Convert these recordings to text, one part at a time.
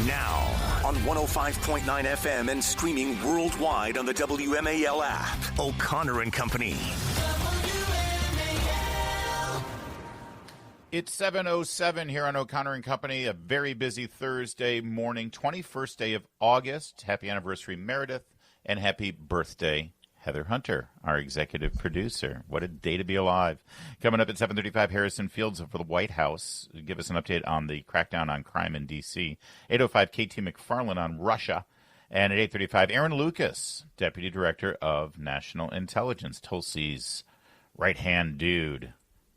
Now, on 105.9 FM and streaming worldwide on the WMAL app. O'Connor and Company. It's 7:07 here on O'Connor and Company, a very busy Thursday morning, 21st day of August. Happy anniversary, Meredith, and happy birthday, Heather Hunter, our executive producer. What a day to be alive. Coming up at 7:35, Harrison Fields for the White House. Give us an update on the crackdown on crime in D.C. 8:05, KT McFarland on Russia. And at 8:35, Aaron Lucas, Deputy Director of National Intelligence, Tulsi's right-hand dude.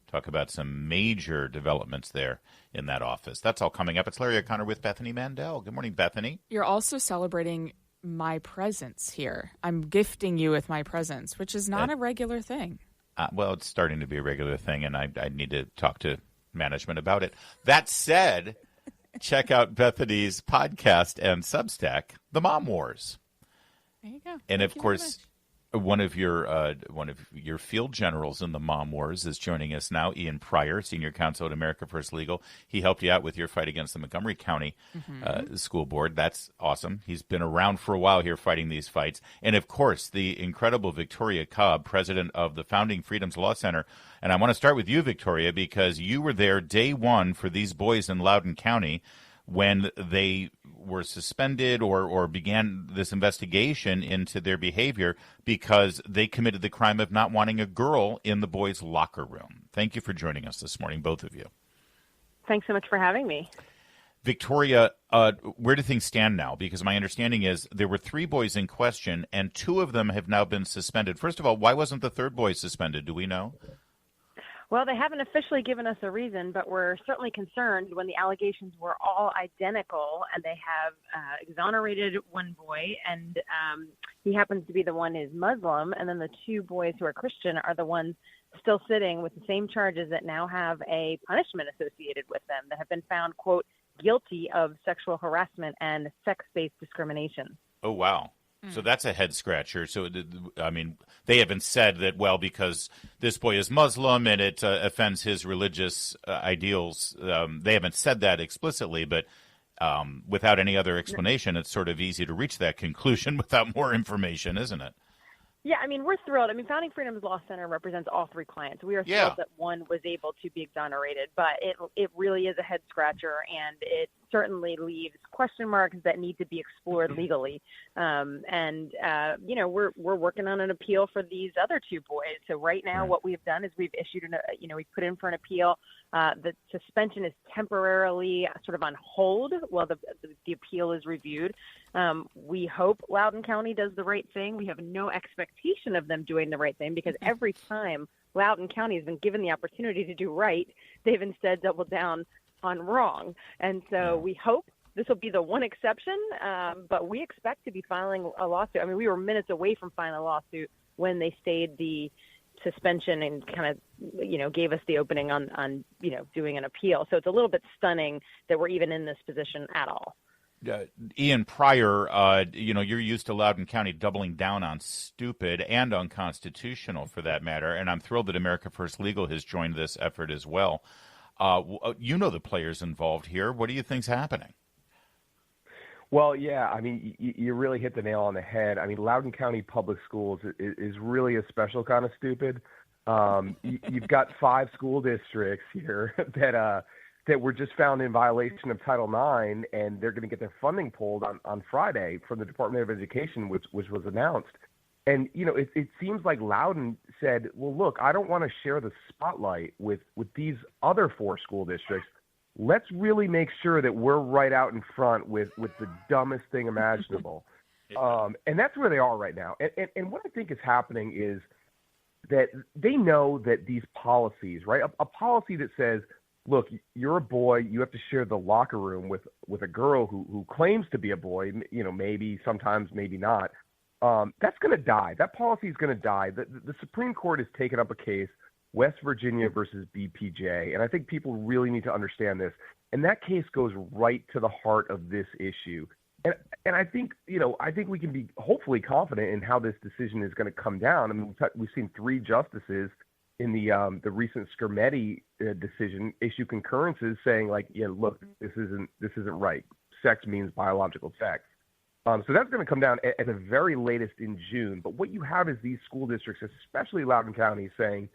Talk about some major developments there in that office. That's all coming up. It's Larry O'Connor with Bethany Mandel. Good morning, Bethany. You're also celebrating my presence here. I'm gifting you with my presence, which is not a regular thing. Well, it's starting to be a regular thing, and I need to talk to management about it. That said, check out Bethany's podcast and Substack, The Mom Wars. There you go. And of course, one of your field generals in the Mom Wars is joining us now, Ian Pryor, Senior Counsel at America First Legal. He helped you out with your fight against the Montgomery County School Board. That's awesome. He's been around for a while here fighting these fights. And, of course, the incredible Victoria Cobb, president of the Founding Freedoms Law Center. And I want to start with you, Victoria, because you were there day one for these boys in Loudoun County when they were suspended or began this investigation into their behavior because they committed the crime of not wanting a girl in the boys' locker room. Thank you for joining us this morning, both of you. Thanks so much for having me. Victoria, where do things stand now? Because my understanding is there were 3 boys in question, and 2 of them have now been suspended. First of all, why wasn't the 3rd boy suspended? Do we know? Well, they haven't officially given us a reason, but we're certainly concerned when the allegations were all identical, and they have exonerated one boy, and he happens to be the one who's Muslim, and then the 2 boys who are Christian are the ones still sitting with the same charges that now have a punishment associated with them, that have been found, quote, guilty of sexual harassment and sex-based discrimination. Oh, wow. So that's a head scratcher. So, I mean, they haven't said that, well, because this boy is Muslim and it offends his religious ideals. They haven't said that explicitly, but without any other explanation, it's sort of easy to reach that conclusion without more information, isn't it? Yeah, I mean, we're thrilled. I mean, Founding Freedoms Law Center represents all 3 clients. We are thrilled that one was able to be exonerated, but it really is a head scratcher, and it certainly leaves question marks that need to be explored legally. You know, we're working on an appeal for these other 2 boys. So right now, what we've done is we've issued we've put in for an appeal. The suspension is temporarily sort of on hold while the appeal is reviewed. We hope Loudoun County does the right thing. We have no expectation of them doing the right thing because every time Loudoun County has been given the opportunity to do right, they've instead doubled down on wrong. And so we hope this will be the one exception, but we expect to be filing a lawsuit. I mean, we were minutes away from filing a lawsuit when they stayed the suspension and kind of, gave us the opening on doing an appeal. So it's a little bit stunning that we're even in this position at all. Ian Pryor, you're used to Loudoun County doubling down on stupid and unconstitutional for that matter, and I'm thrilled that America First Legal has joined this effort as well. You know the players involved here. What do you think's happening? Well, yeah, I mean, you really hit the nail on the head. I mean, Loudoun County Public Schools is really a special kind of stupid. You've got 5 school districts here that were just found in violation of Title IX, and they're going to get their funding pulled on Friday from the Department of Education, which was announced. And, it seems like Loudoun said, well, look, I don't want to share the spotlight with these other 4 school districts. Let's really make sure that we're right out in front with the dumbest thing imaginable. And that's where they are right now. And what I think is happening is that they know that these policies, right, a policy that says, look, you're a boy, you have to share the locker room with a girl who claims to be a boy, maybe, sometimes, maybe not. That's going to die. That policy is going to die. The Supreme Court has taken up a case, West Virginia versus BPJ, and I think people really need to understand this. And that case goes right to the heart of this issue. And I think, I think we can be hopefully confident in how this decision is going to come down. I mean, we've seen 3 justices in the recent Skermetti decision issue concurrences saying, like, look, this isn't right. sex means biological sex. So that's going to come down at the very latest in June. But what you have is these school districts, especially Loudoun County, saying,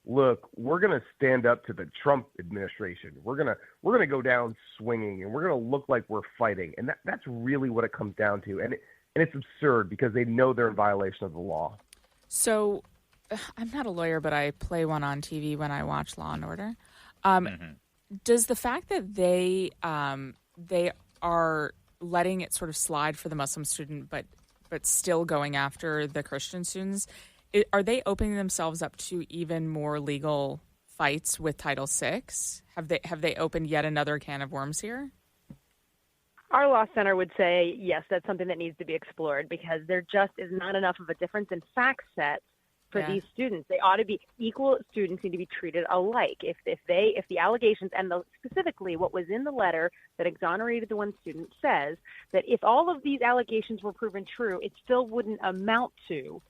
look, we're going to stand up to the Trump administration. We're going to go down swinging, and we're going to look like we're fighting. And that's really what it comes down to. And it's absurd because they know they're in violation of the law. So I'm not a lawyer, but I play one on TV when I watch Law and Order. Does the fact that they are letting it sort of slide for the Muslim student, but still going after the Christian students, are they opening themselves up to even more legal fights with Title VI? Have they opened yet another can of worms here? Our law center would say, yes, that's something that needs to be explored because there just is not enough of a difference in fact set for these students. They ought to be equal. Students need to be treated alike. If the allegations and specifically what was in the letter that exonerated the one student says that if all of these allegations were proven true, it still wouldn't amount to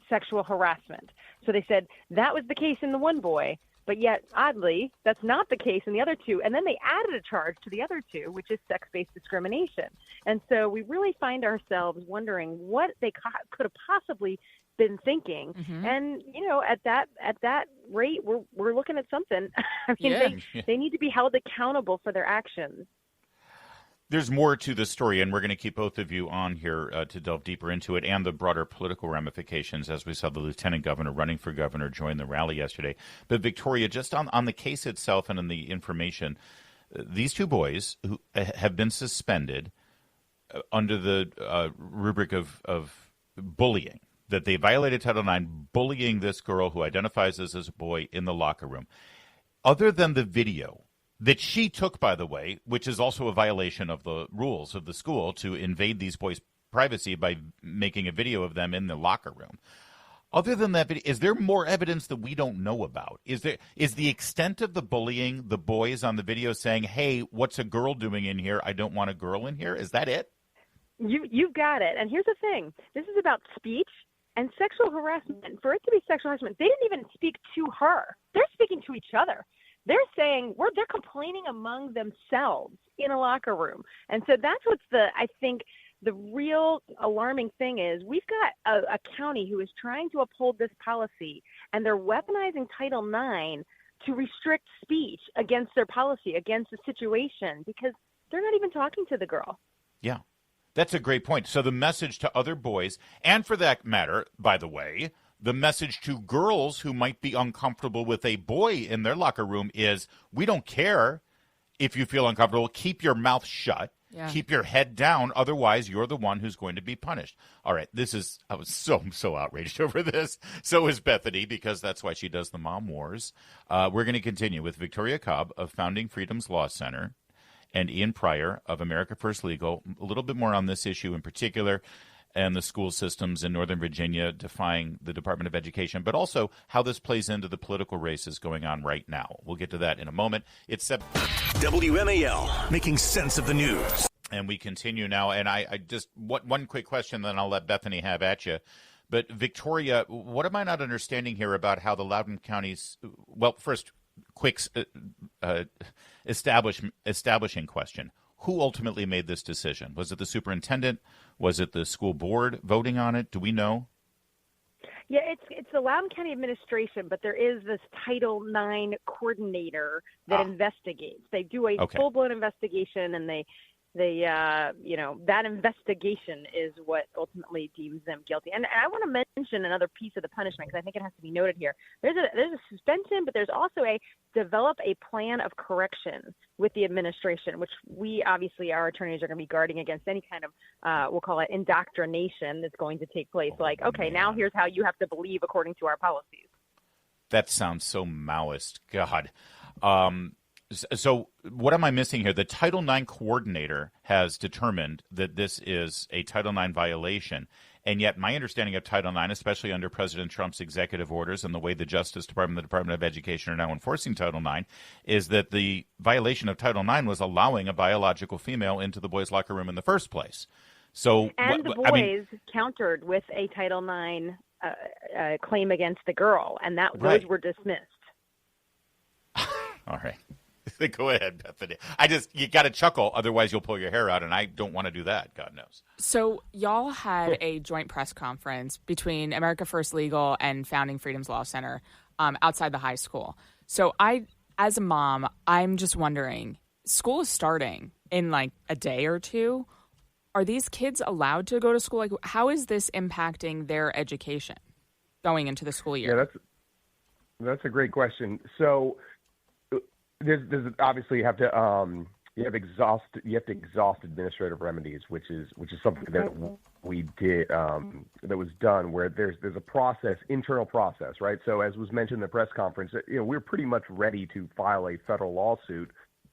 sexual harassment. So they said that was the case in the one boy, but yet oddly that's not the case in the other two. And then they added a charge to the other two, which is sex-based discrimination. And so we really find ourselves wondering what they could have possibly been thinking. And at that rate we're looking at something. I mean, they need to be held accountable for their actions. There's more to the story, and we're going to keep both of you on here to delve deeper into it and the broader political ramifications, as we saw the lieutenant governor running for governor join the rally yesterday. But Victoria, just on the case itself and on the information, these two boys who have been suspended under the rubric of bullying, that they violated Title IX, bullying this girl who identifies as a boy in the locker room. Other than the video that she took, by the way, which is also a violation of the rules of the school to invade these boys' privacy by making a video of them in the locker room. Other than that video, is there more evidence that we don't know about? Is the extent of the bullying the boys on the video saying, hey, what's a girl doing in here? I don't want a girl in here. Is that it? You've got it. And here's the thing. This is about speech and sexual harassment. For it to be sexual harassment, they didn't even speak to her. They're speaking to each other. They're saying they're complaining among themselves in a locker room. And so that's what's I think the real alarming thing is we've got a county who is trying to uphold this policy, and they're weaponizing Title IX to restrict speech against their policy, against the situation, because they're not even talking to the girl. Yeah, that's a great point. So the message to other boys, and for that matter, by the way, the message to girls who might be uncomfortable with a boy in their locker room is, we don't care if you feel uncomfortable. Keep your mouth shut. Yeah. Keep your head down. Otherwise, you're the one who's going to be punished. All right. I was so outraged over this. So is Bethany, because that's why she does the Mom Wars. We're going to continue with Victoria Cobb of Founding Freedoms Law Center and Ian Pryor of America First Legal. A little bit more on this issue in particular, and the school systems in Northern Virginia defying the Department of Education, but also how this plays into the political races going on right now. We'll get to that in a moment. It's WMAL, making sense of the news. And we continue now, and I just, one quick question, then I'll let Bethany have at you. But Victoria, what am I not understanding here about how the Loudoun County's, well, first, quick establishing question. Who ultimately made this decision? Was it the superintendent? Was it the school board voting on it? Do we know? Yeah, it's the Loudoun County administration, but there is this Title IX coordinator that investigates. They do a full-blown investigation, and they that investigation is what ultimately deems them guilty. And I want to mention another piece of the punishment, because I think it has to be noted here. There's a suspension, but there's also develop a plan of correction with the administration, which we obviously, our attorneys are going to be guarding against any kind of, we'll call it indoctrination that's going to take place. Like, okay, now here's how you have to believe according to our policies. That sounds so Maoist. God. So what am I missing here? The Title IX coordinator has determined that this is a Title IX violation. And yet my understanding of Title IX, especially under President Trump's executive orders and the way the Justice Department and the Department of Education are now enforcing Title IX, is that the violation of Title IX was allowing a biological female into the boys' locker room in the first place. So, and the boys countered with a Title IX claim against the girl, and those were dismissed. All right. Go ahead, Bethany. You got to chuckle, otherwise you'll pull your hair out, and I don't want to do that, God knows. So y'all had a joint press conference between America First Legal and Founding Freedoms Law Center outside the high school. So as a mom, I'm just wondering, school is starting in like a day or two. Are these kids allowed to go to school? Like, how is this impacting their education going into the school year? Yeah, that's a great question. So there's obviously you have to exhaust administrative remedies, which is something that we did that was done where there's a internal process, right? So as was mentioned in the press conference, we're pretty much ready to file a federal lawsuit,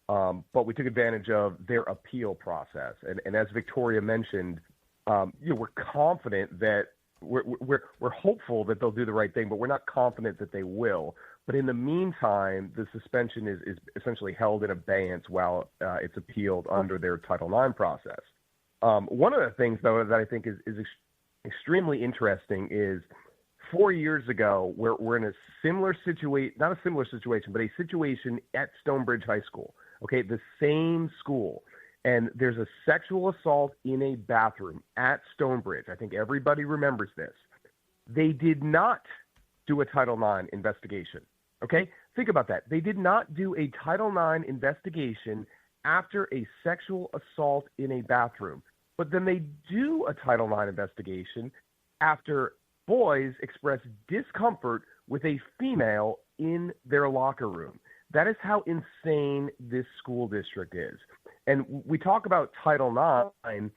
but we took advantage of their appeal process, and as Victoria mentioned, we're confident that we're hopeful that they'll do the right thing, but we're not confident that they will. But in the meantime, the suspension is essentially held in abeyance while it's appealed under their Title IX process. One of the things, though, that I think is extremely interesting is 4 years ago, we're in a similar situation, not a similar situation, but a situation at Stonebridge High School, okay, the same school. And there's a sexual assault in a bathroom at Stonebridge. I think everybody remembers this. They did not do a Title IX investigation. Okay? Think about that. They did not do a Title IX investigation after a sexual assault in a bathroom. But then they do a Title IX investigation after boys express discomfort with a female in their locker room. That is how insane this school district is. And we talk about Title IX.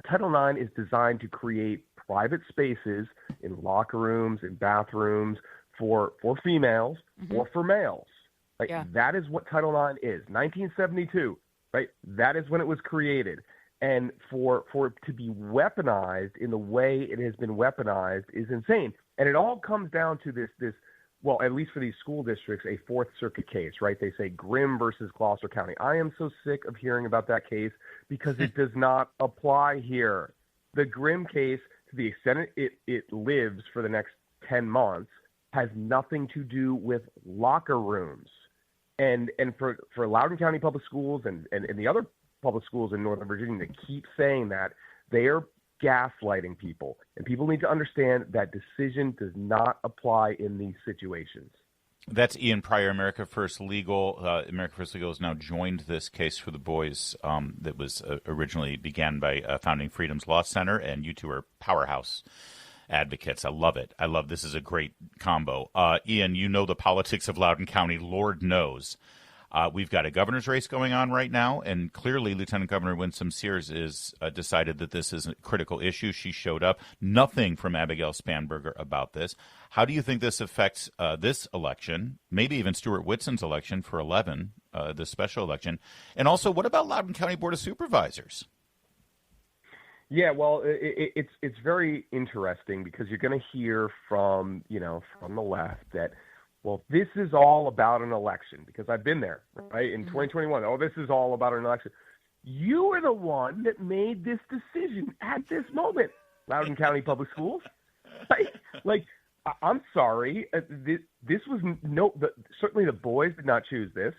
Title IX is designed to create private spaces in locker rooms, in bathrooms, for females or for males. That is what Title IX is. 1972, right? That is when it was created. And for it to be weaponized in the way it has been weaponized is insane. And it all comes down to this, well, at least for these school districts, a Fourth Circuit case, right? They say Grimm versus Gloucester County. I am so sick of hearing about that case because it does not apply here. The Grimm case, to the extent it lives for the next 10 months, has nothing to do with locker rooms. And for Loudoun County Public Schools and the other public schools in Northern Virginia to keep saying that, they are gaslighting people. And people need to understand that decision does not apply in these situations. That's Ian Pryor, America First Legal. America First Legal has now joined this case for the boys that was originally began by Founding Freedoms Law Center, and you two are powerhouse advocates. I love it. This is a great combo. Ian, you know the politics of Loudoun County, Lord knows. We've got a governor's race going on right now, and clearly Lieutenant Governor Winsome Sears is decided that this is a critical issue. She showed up. Nothing from Abigail Spanberger about this. How do you think this affects this election, maybe even Stuart Whitson's election for 11, the special election? And also, what about Loudoun County Board of Supervisors? Yeah, well, it's very interesting because you're going to hear from the left that, well, this is all about an election, because I've been there, right? In 2021, this is all about an election. You are the one that made this decision at this moment, Loudoun County Public Schools. Like, I'm sorry. This was certainly the boys did not choose this,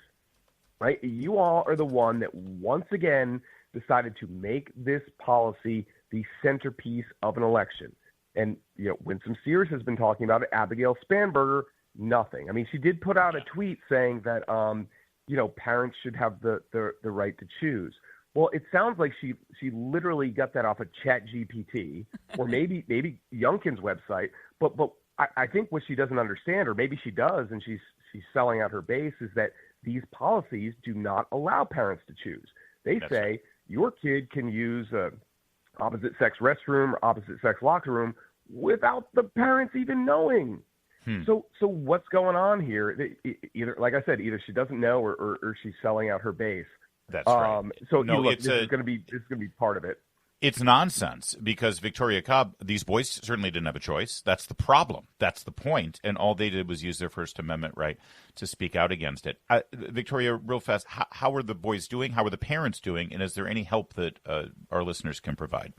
right? You all are the one that once again decided to make this policy the centerpiece of an election. And, Winsome Sears has been talking about it. Abigail Spanberger, nothing. I mean, she did put out a tweet saying that, parents should have the right to choose. Well, it sounds like she literally got that off of ChatGPT or maybe Youngkin's website. But I think what she doesn't understand, or maybe she does, and she's selling out her base, is that these policies do not allow parents to choose. They say your kid can use a opposite sex restroom or opposite sex locker room without the parents even knowing. So what's going on here? Either, like I said, either she doesn't know or she's selling out her base. That's right. So this is going to be part of it. It's nonsense because Victoria Cobb, these boys certainly didn't have a choice. That's the problem. That's the point. And all they did was use their First Amendment right to speak out against it. Victoria, real fast, how are the boys doing? How are the parents doing? And is there any help that our listeners can provide?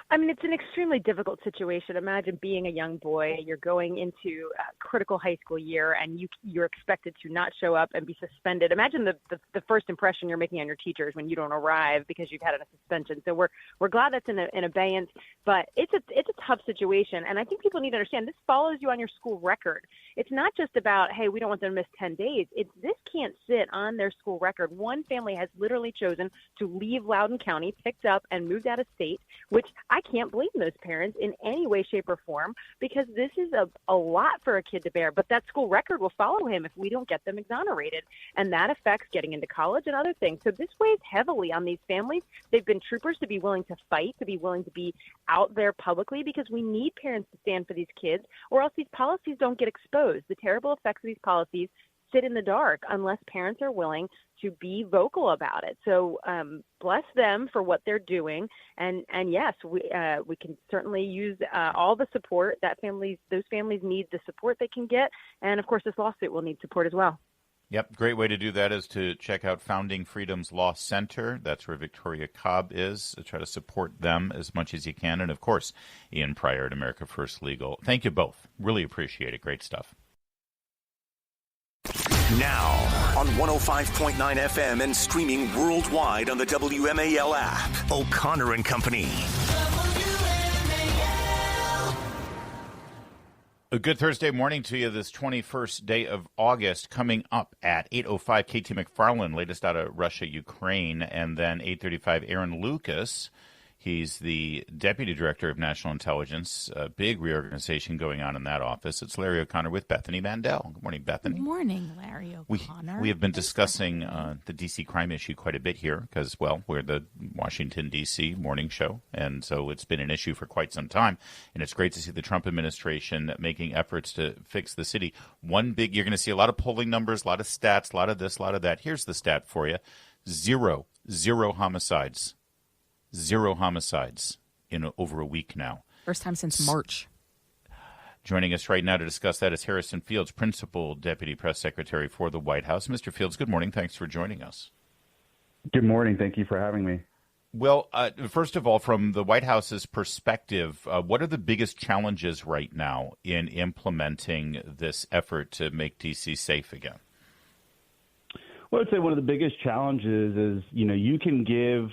I mean, it's an extremely difficult situation. Imagine being a young boy, you're going into a critical high school year, and you're expected to not show up and be suspended. Imagine the first impression you're making on your teachers when you don't arrive because you've had a suspension. So we're glad that's in abeyance, but it's a tough situation. And I think people need to understand this follows you on your school record. It's not just about, hey, we don't want them to miss 10 days. This can't sit on their school record. One family has literally chosen to leave Loudoun County, picked up and moved out of state, which I can't blame those parents in any way, shape, or form, because this is a lot for a kid to bear. But that school record will follow him if we don't get them exonerated. And that affects getting into college and other things. So this weighs heavily on these families. They've been troopers to be willing to fight, to be willing to be out there publicly, because we need parents to stand for these kids, or else these policies don't get exposed. The terrible effects of these policies sit in the dark unless parents are willing to be vocal about it. So bless them for what they're doing. And yes, we can certainly use all the support that those families need, the support they can get. And of course, this lawsuit will need support as well. Yep. Great way to do that is to check out Founding Freedoms Law Center. That's where Victoria Cobb is. Try to support them as much as you can. And of course, Ian Pryor at America First Legal. Thank you both. Really appreciate it. Great stuff. Now, on 105.9 FM and streaming worldwide on the WMAL app, O'Connor and Company. A good Thursday morning to you, this 21st day of August. Coming up at 8:05, KT McFarland, latest out of Russia, Ukraine, and then 8:35, Aaron Lucas. He's the Deputy Director of National Intelligence. A big reorganization going on in that office. It's Larry O'Connor with Bethany Mandel. Good morning, Bethany. Good morning, Larry O'Connor. We have been discussing the D.C. crime issue quite a bit here because, well, we're the Washington, D.C. morning show, and so it's been an issue for quite some time. And it's great to see the Trump administration making efforts to fix the city. You're going to see a lot of polling numbers, a lot of stats, a lot of this, a lot of that. Here's the stat for you. Zero homicides. Zero homicides in over a week now. First time since March. Joining us right now to discuss that is Harrison Fields, Principal Deputy Press Secretary for the White House. Mr. Fields, good morning. Thanks for joining us. Good morning. Thank you for having me. Well, first of all, from the White House's perspective, what are the biggest challenges right now in implementing this effort to make D.C. safe again? Well, I'd say one of the biggest challenges is, you can give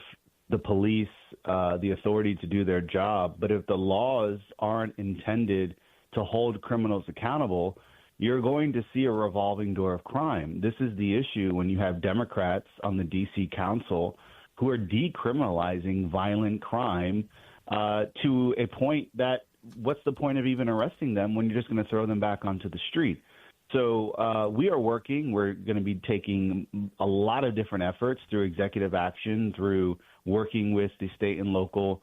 the police the authority to do their job, but if the laws aren't intended to hold criminals accountable, you're going to see a revolving door of crime. This is the issue when you have Democrats on the D.C. Council who are decriminalizing violent crime to a point that what's the point of even arresting them when you're just going to throw them back onto the street? So we are working. We're going to be taking a lot of different efforts through executive action, through working with the state and local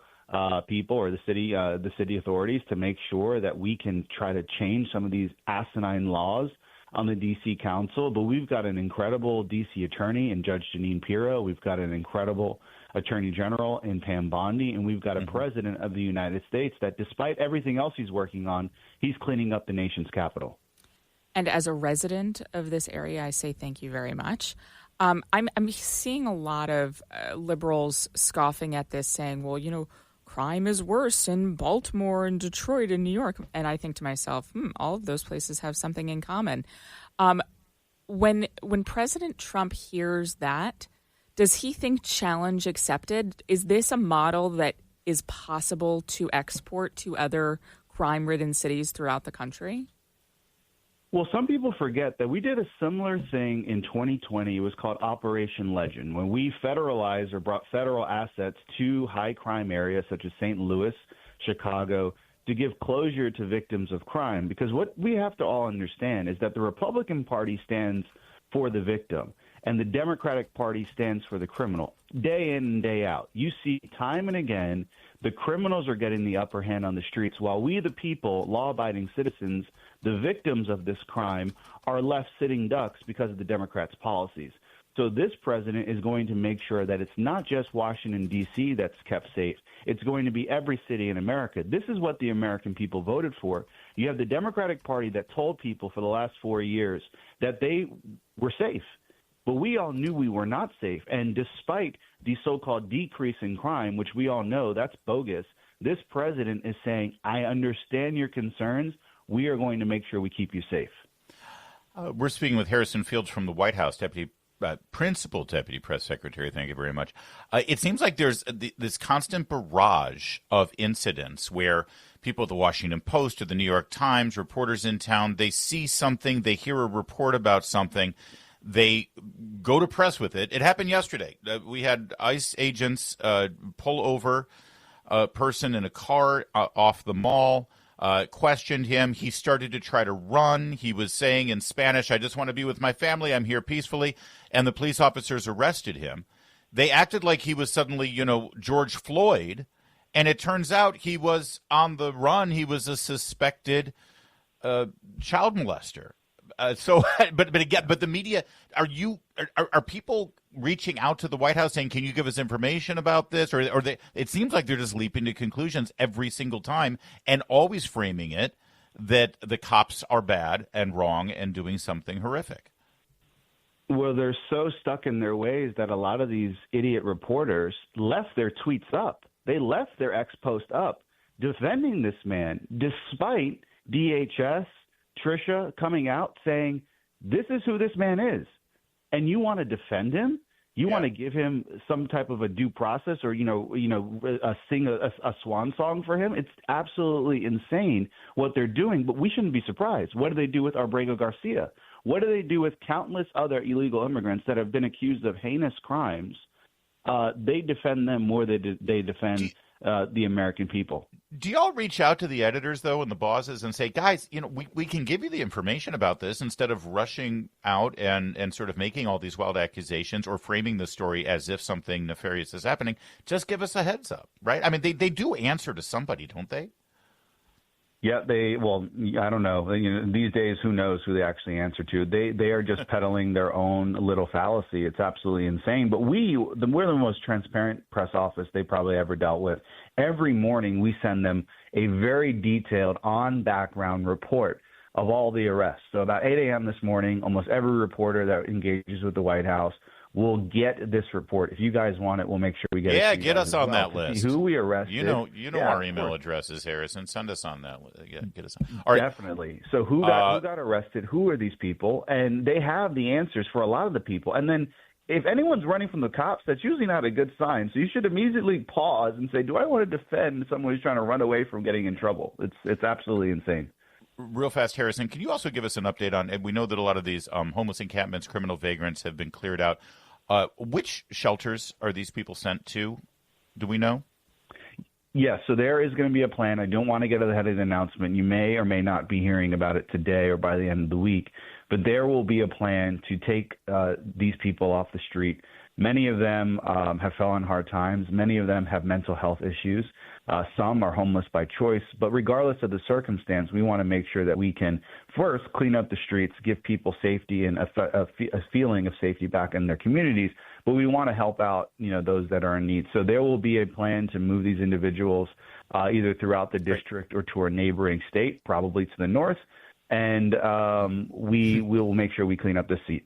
people or the city authorities to make sure that we can try to change some of these asinine laws on the D.C. Council. But we've got an incredible D.C. attorney in Judge Jeanine Pirro. We've got an incredible attorney general in Pam Bondi, and we've got a president of the United States that, despite everything else he's working on, he's cleaning up the nation's capital. And as a resident of this area, I say thank you very much. I'm seeing a lot of liberals scoffing at this, saying, well, crime is worse in Baltimore and Detroit and New York. And I think to myself, all of those places have something in common. When President Trump hears that, does he think challenge accepted? Is this a model that is possible to export to other crime-ridden cities throughout the country? Well, some people forget that we did a similar thing in 2020. It was called Operation Legend, when we federalized or brought federal assets to high crime areas such as St. Louis, Chicago, to give closure to victims of crime. Because what we have to all understand is that the Republican Party stands for the victim, and the Democratic Party stands for the criminal. Day in and day out, you see time and again the criminals are getting the upper hand on the streets, while we, the people, law-abiding citizens, the victims of this crime, are left sitting ducks because of the Democrats' policies. So this president is going to make sure that it's not just Washington, D.C. that's kept safe. It's going to be every city in America. This is what the American people voted for. You have the Democratic Party that told people for the last 4 years that they were safe. But we all knew we were not safe. And despite the so-called decrease in crime, which we all know that's bogus, this president is saying, I understand your concerns. We are going to make sure we keep you safe. We're speaking with Harrison Fields from the White House, Principal Deputy Press Secretary. Thank you very much. It seems like there's this constant barrage of incidents where people at the Washington Post or the New York Times, reporters in town, they see something, they hear a report about something, they go to press with it. It happened yesterday. We had ICE agents pull over a person in a car off the mall, questioned him. He started to try to run. He was saying in Spanish, I just want to be with my family. I'm here peacefully. And the police officers arrested him. They acted like he was suddenly, George Floyd. And it turns out he was on the run. He was a suspected child molester. But the media, are people reaching out to the White House saying, can you give us information about this? Or it seems like they're just leaping to conclusions every single time and always framing it that the cops are bad and wrong and doing something horrific. Well, they're so stuck in their ways that a lot of these idiot reporters left their tweets up. They left their ex post up defending this man, despite DHS, Tricia coming out saying, this is who this man is. And you want to defend him? You want to give him some type of a due process or, sing a swan song for him? It's absolutely insane what they're doing, but we shouldn't be surprised. What do they do with Abrego Garcia? What do they do with countless other illegal immigrants that have been accused of heinous crimes? They defend them more than they defend the American people. Do y'all reach out to the editors, though, and the bosses and say, guys, we can give you the information about this instead of rushing out and sort of making all these wild accusations or framing the story as if something nefarious is happening. Just give us a heads up, right? I mean, they do answer to somebody, don't they? Yeah, I don't know. These days, who knows who they actually answer to? They are just peddling their own little fallacy. It's absolutely insane. But we're the most transparent press office they probably ever dealt with. Every morning, we send them a very detailed on-background report of all the arrests. So about 8 a.m. this morning, almost every reporter that engages with the White House will get this report. If you guys want it, we'll make sure we get it. Yeah, get us on that list. Who we arrested. You know our email addresses, Harrison. Send us on that list. Get us on. All right. Definitely. So who got arrested? Who are these people? And they have the answers for a lot of the people. And then if anyone's running from the cops, that's usually not a good sign. So you should immediately pause and say, do I want to defend someone who's trying to run away from getting in trouble? It's absolutely insane. Real fast, Harrison, can you also give us an update on, and we know that a lot of these homeless encampments, criminal vagrants have been cleared out. Which shelters are these people sent to? Do we know? Yes, so there is going to be a plan. I don't want to get ahead of the announcement. You may or may not be hearing about it today or by the end of the week, but there will be a plan to take these people off the street. Many of them have fell on hard times. Many of them have mental health issues. Some are homeless by choice. But regardless of the circumstance, we want to make sure that we can first clean up the streets, give people safety and a feeling of safety back in their communities. But we want to help out, those that are in need. So there will be a plan to move these individuals either throughout the district or to a neighboring state, probably to the north. And we will make sure we clean up the city.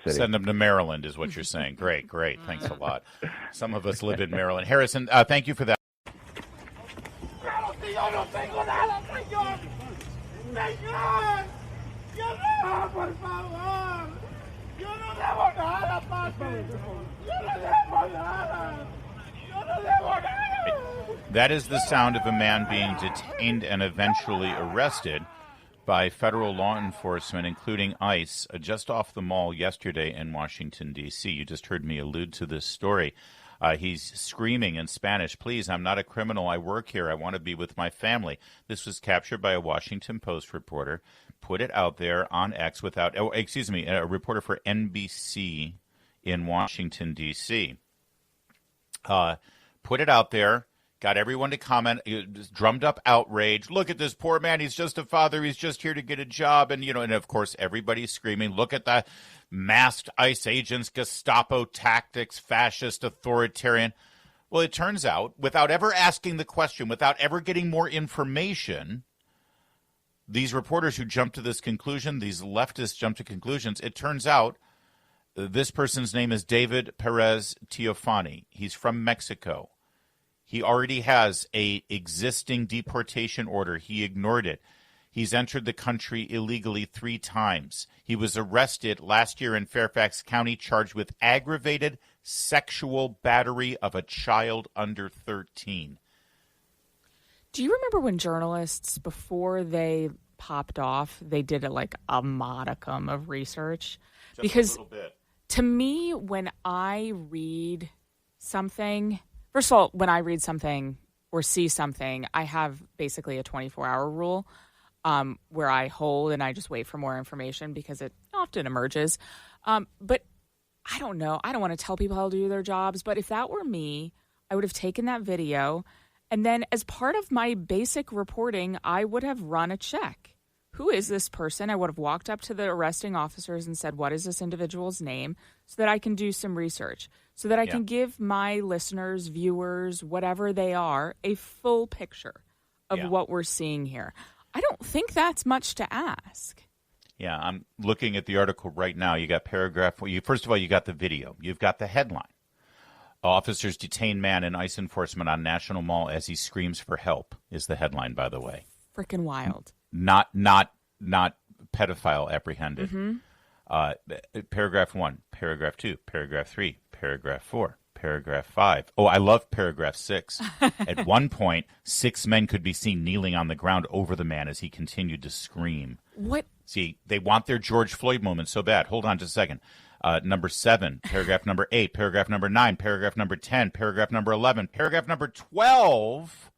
Send them to Maryland is what you're saying. Great. Thanks a lot. Some of us live in Maryland. Harrison, thank you for that. That is the sound of a man being detained and eventually arrested by federal law enforcement, including ICE, just off the mall yesterday in Washington, D.C. You just heard me allude to this story. He's screaming in Spanish, please, I'm not a criminal. I work here. I want to be with my family. This was captured by a Washington Post reporter, put it out there on X a reporter for NBC in Washington, D.C. Put it out there. Got everyone to comment, drummed up outrage. Look at this poor man. He's just a father. He's just here to get a job. And, and of course, everybody's screaming, look at the masked ICE agents, Gestapo tactics, fascist, authoritarian. Well, it turns out, without ever asking the question, without ever getting more information, these reporters who jump to this conclusion, these leftists jump to conclusions, it turns out This person's name is David Perez Teofani. He's from Mexico. He already has a existing deportation order. He ignored it. He's entered the country illegally 3 times. He was arrested last year in Fairfax County, charged with aggravated sexual battery of a child under 13. Do you remember when journalists, before they popped off, they did a modicum of research? Because a little bit. To me, when I read something, first of all, when I read something or see something, I have basically a 24-hour rule where I hold and I just wait for more information because it often emerges. But I don't know. I don't want to tell people how to do their jobs. But if that were me, I would have taken that video. And then as part of my basic reporting, I would have run a check. Who is this person? I would have walked up to the arresting officers and said, what is this individual's name? So that I can do some research, so that I can give my listeners, viewers, whatever they are, a full picture of what we're seeing here. I don't think that's much to ask. Yeah, I'm looking at the article right now. You got paragraph. First of all, you got the video. You've got the headline. Officers detain man in ICE enforcement on National Mall as he screams for help is the headline, by the way. Freaking wild. Not pedophile apprehended. Mm-hmm. Paragraph 1, paragraph 2, paragraph 3, paragraph 4, paragraph 5. Oh, I love paragraph 6. At one point, 6 men could be seen kneeling on the ground over the man as he continued to scream. What? See, they want their George Floyd moment so bad. Hold on just a second. Number 7, paragraph number 8, paragraph number 9, paragraph number 10, paragraph number 11, paragraph number 12.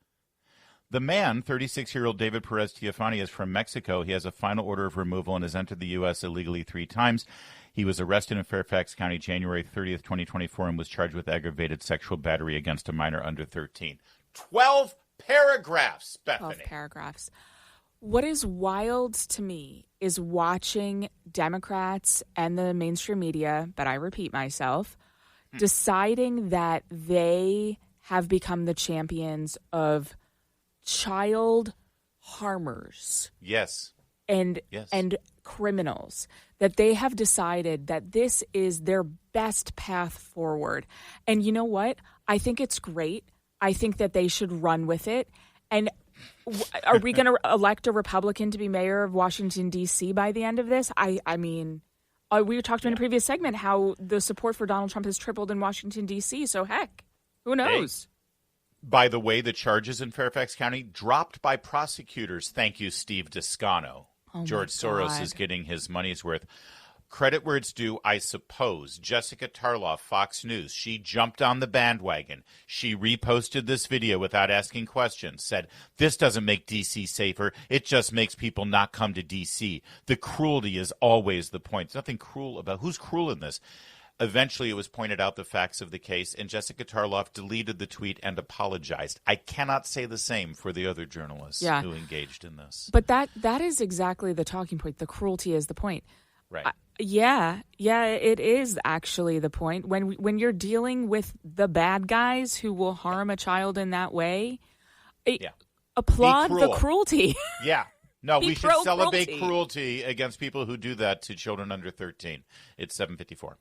The man, 36-year-old David Perez Teofani, is from Mexico. He has a final order of removal and has entered the U.S. illegally 3 times. He was arrested in Fairfax County January 30th, 2024, and was charged with aggravated sexual battery against a minor under 13. 12 paragraphs, Bethany. 12 paragraphs. What is wild to me is watching Democrats and the mainstream media, but I repeat myself, deciding that they have become the champions of child harmers. Yes. And criminals, that they have decided that this is their best path forward. And you know what? I think it's great. I think that they should run with it. And are we going to elect a Republican to be mayor of Washington, D.C. by the end of this? I mean, we talked in a previous segment how the support for Donald Trump has tripled in Washington, D.C. So heck, who knows? Hey. By the way, the charges in Fairfax County dropped by prosecutors. Thank you, Steve Descano. George Soros is getting his money's worth. Credit where it's due, I suppose. Jessica Tarloff, Fox News, she jumped on the bandwagon. She reposted this video without asking questions, said, this doesn't make D.C. safer. It just makes people not come to D.C. The cruelty is always the point. There's nothing cruel about who's cruel in this. Eventually, it was pointed out the facts of the case, and Jessica Tarloff deleted the tweet and apologized. I cannot say the same for the other journalists who engaged in this. But that is exactly the talking point. The cruelty is the point. Right. Yeah, it is actually the point. When you're dealing with the bad guys who will harm a child in that way, applaud the cruelty. Yeah. No, we should celebrate cruelty against people who do that to children under 13. It's 7:54.